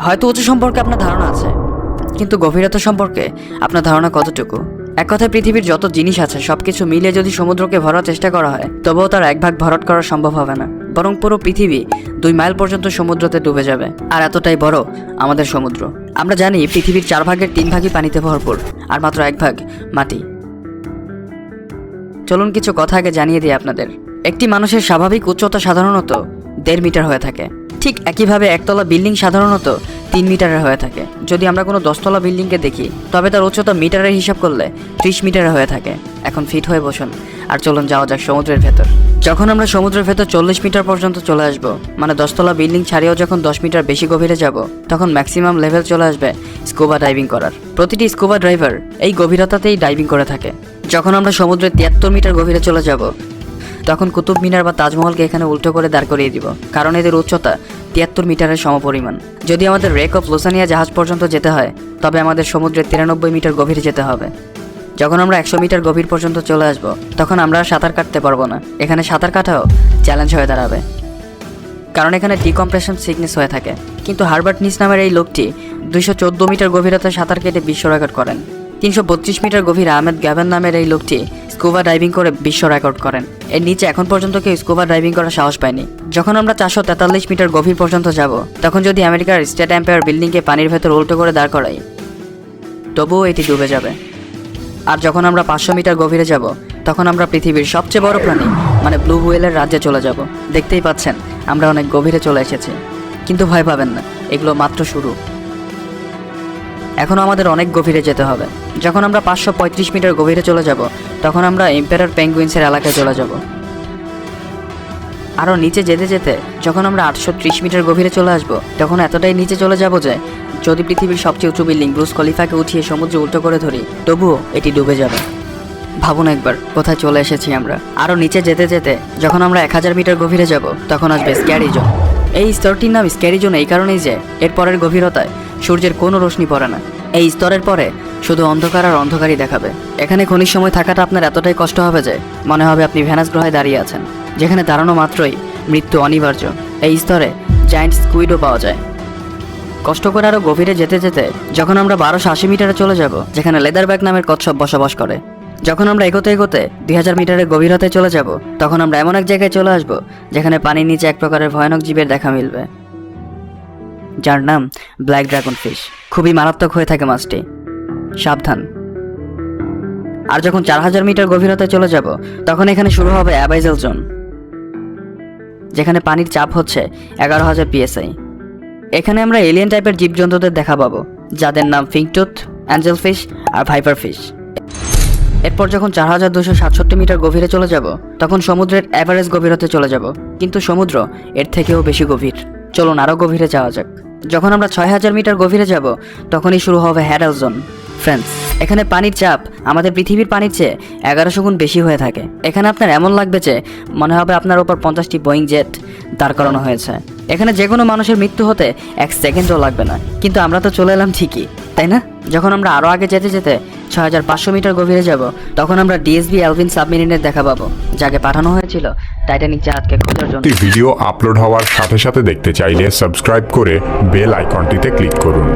হয়তো উঁচু সম্পর্কে আপনার ধারণা আছে, কিন্তু গভীরতা সম্পর্কে আপনার ধারণা কতটুকু? এক কথায় পৃথিবীর যত জিনিস আছে সবকিছু মিলিয়ে যদি সমুদ্রকে ভরার চেষ্টা করা হয়, তবেও তার এক ভাগ ভরাট করা সম্ভব হবে না, বরং পুরো পৃথিবী 2 মাইল পর্যন্ত সমুদ্রতে ডুবে যাবে। আর এতটাই বড় আমাদের সমুদ্র। আমরা জানি পৃথিবীর 4 ভাগের 3 ভাগই পানিতে ভরপুর, আর মাত্র 1 ভাগ মাটি। চলুন কিছু কথা আগে জানিয়ে দিই আপনাদের। একটি মানুষের স্বাভাবিক উচ্চতা সাধারণত 1.5 মিটার হয়ে থাকে। ঠিক একইভাবে একতলা বিল্ডিং সাধারণত 3 মিটারের হয়ে থাকে। যদি আমরা কোনো 10 তলা বিল্ডিংকে দেখি, তবে তার উচ্চতা মিটারের হিসাব করলে 30 মিটারের হয়ে থাকে। এখন ফিট হয়ে বসুন আর চলুন যাওয়া যাক সমুদ্রের ভেতর। যখন আমরা সমুদ্রের ভেতর 40 মিটার পর্যন্ত চলে আসব, মানে 10 তলা বিল্ডিং ছাড়িয়েও যখন 10 মিটার বেশি গভীরে যাব, তখন ম্যাক্সিমাম লেভেল চলে আসবে স্কুবা ডাইভিং করার। প্রতিটি স্কুবা ড্রাইভার এই গভীরতাতেই ডাইভিং করে থাকে। যখন আমরা সমুদ্রে 73 মিটার গভীরে চলে যাব, তখন কুতুব মিনার বা তাজমহলকে এখানে উল্টো করে দাঁড় করিয়ে দিব, কারণ এদের উচ্চতা 73 মিটারের সমপরিমাণ। যদি আমাদের রেক অফ লুসানিয়া জাহাজ পর্যন্ত যেতে হয়, তবে আমাদের সমুদ্রে 93 মিটার গভীরে যেতে হবে। যখন আমরা 100 মিটার গভীর পর্যন্ত চলে আসব, তখন আমরা আর সাঁতার কাটতে পারবো না। এখানে সাঁতার কাটাও চ্যালেঞ্জ হয়ে দাঁড়াবে, কারণ এখানে ডিকম্প্রেশন সিকনেস হয়ে থাকে। কিন্তু হারবার্ট নিস নামের এই লোকটি 214 মিটার গভীরতায় সাঁতার কেটে বিশ্ব রেকর্ড করেন। 332 মিটার গভীরে আহমেদ গ্যাভেন নামের এই লোকটি স্কুবা ডাইভিং করে বিশ্ব রেকর্ড করেন। এর নিচে এখন পর্যন্ত কেউ স্কুবা ডাইভিং করার সাহস পায়নি। যখন আমরা 443 মিটার গভীর পর্যন্ত যাব, তখন যদি আমেরিকার স্টেট এম্পায়ার বিল্ডিংকে পানির ভেতর উল্টো করে দাঁড় করাই, তবুও এটি ডুবে যাবে। আর যখন আমরা 500 মিটার গভীরে যাব, তখন আমরা পৃথিবীর সবচেয়ে বড় প্রাণী মানে ব্লু হুয়েলের রাজ্যে চলে যাব। দেখতেই পাচ্ছেন আমরা অনেক গভীরে চলে এসেছি, কিন্তু ভয় পাবেন না, এগুলো মাত্র শুরু। এখনও আমাদের অনেক গভীরে যেতে হবে। যখন আমরা 535 মিটার গভীরে চলে যাব, তখন আমরা এম্পায়ার পেঙ্গুইন্সের এলাকায় চলে যাব। আরও নিচে যেতে যেতে যখন আমরা 830 মিটার গভীরে চলে আসব, তখন এতটাই নিচে চলে যাব যে যদি পৃথিবীর সবচেয়ে উঁচু বিল্ডিং ব্রুজ খলিফাকে উঠিয়ে সমুদ্রে উল্টো করে ধরি, তবুও এটি ডুবে যাবে। ভাবুন একবার কোথায় চলে এসেছি আমরা। আরও নিচে যেতে যেতে যখন আমরা 1000 মিটার গভীরে যাব, তখন আসবে স্ক্যারি জোন। এই স্তরটির নাম স্ক্যারি জোন এই কারণেই যে এর পরের গভীরতায় সূর্যের কোনো রোশনি পড়ে না। এই স্তরের পরে শুধু অন্ধকার আর অন্ধকারই দেখাবে। এখানে ক্ষণিক সময় থাকাটা আপনার এতটাই কষ্ট হবে যে মনে হবে আপনি ভেনাস গ্রহে দাঁড়িয়ে আছেন, যেখানে দাঁড়ানো মাত্রই মৃত্যু অনিবার্য। এই স্তরে জায়ান্ট স্কুইডও পাওয়া যায়। কষ্ট করে আরও গভীরে যেতে যেতে যখন আমরা 1280 মিটারে চলে যাব, যেখানে লেদারব্যাক নামের কচ্ছপ বসবাস করে। যখন আমরা এগোতে এগোতে 2000 মিটারের গভীরতায় চলে যাব, তখন আমরা এমন এক জায়গায় চলে আসব যেখানে পানির নিচে এক প্রকারের ভয়ানক জীবের দেখা মিলবে, যার নাম ব্ল্যাক ড্রাগন ফিশ। খুবই মারাত্মক হয়ে থাকে মাছটি, সাবধান। আর যখন 4000 মিটার গভীরতায় চলে যাব, তখন এখানে শুরু হবে অ্যাবাইজাল জোন, যেখানে পানির চাপ হচ্ছে 11000 PSI। এখানে আমরা এলিয়েন টাইপের জীবজন্তুদের দেখা পাবো, যাদের নাম ফিংটুথ, অ্যাঞ্জেল ফিশ আর ভাইপার ফিশ। এরপর যখন 4267 মিটার গভীরে চলে যাব, তখন সমুদ্রের অ্যাভারেজ গভীরতে চলে যাব, কিন্তু সমুদ্র এর থেকেও বেশি গভীর। চলুন আরও গভীরে যাওয়া যাক। যখন আমরা 6000 মিটার গভীরে যাব, তখনই শুরু হবে হ্যাডাল জোন। ফ্রেন্ডস, এখানে পানির চাপ আমাদের পৃথিবীর পানির চেয়ে 1100 গুণ বেশি হয়ে থাকে। এখানে আপনার এমন লাগবে যে মনে হবে আপনার ওপর 50টি বোয়িং জেট দাঁড় করানো হয়েছে। এখানে যে কোনো মানুষের মৃত্যু হতে 1 সেকেন্ডও লাগবে না, কিন্তু আমরা তো চলে এলাম ঠিকই, তাই না? যখন আমরা আরও আগে যেতে যেতে 6500 মিটার গভীরে যাব, তখন আমরা ডিএসবি এলভিন সাবমেরিনের দেখা পাবো, যাকে পাঠানো হয়েছিল টাইটানিক জাহাজকে খোঁজার জন্য। ভিডিও আপলোড হওয়ার সাথে সাথে দেখতে চাইলে সাবস্ক্রাইব করে বেল আইকনটিতে ক্লিক করুন।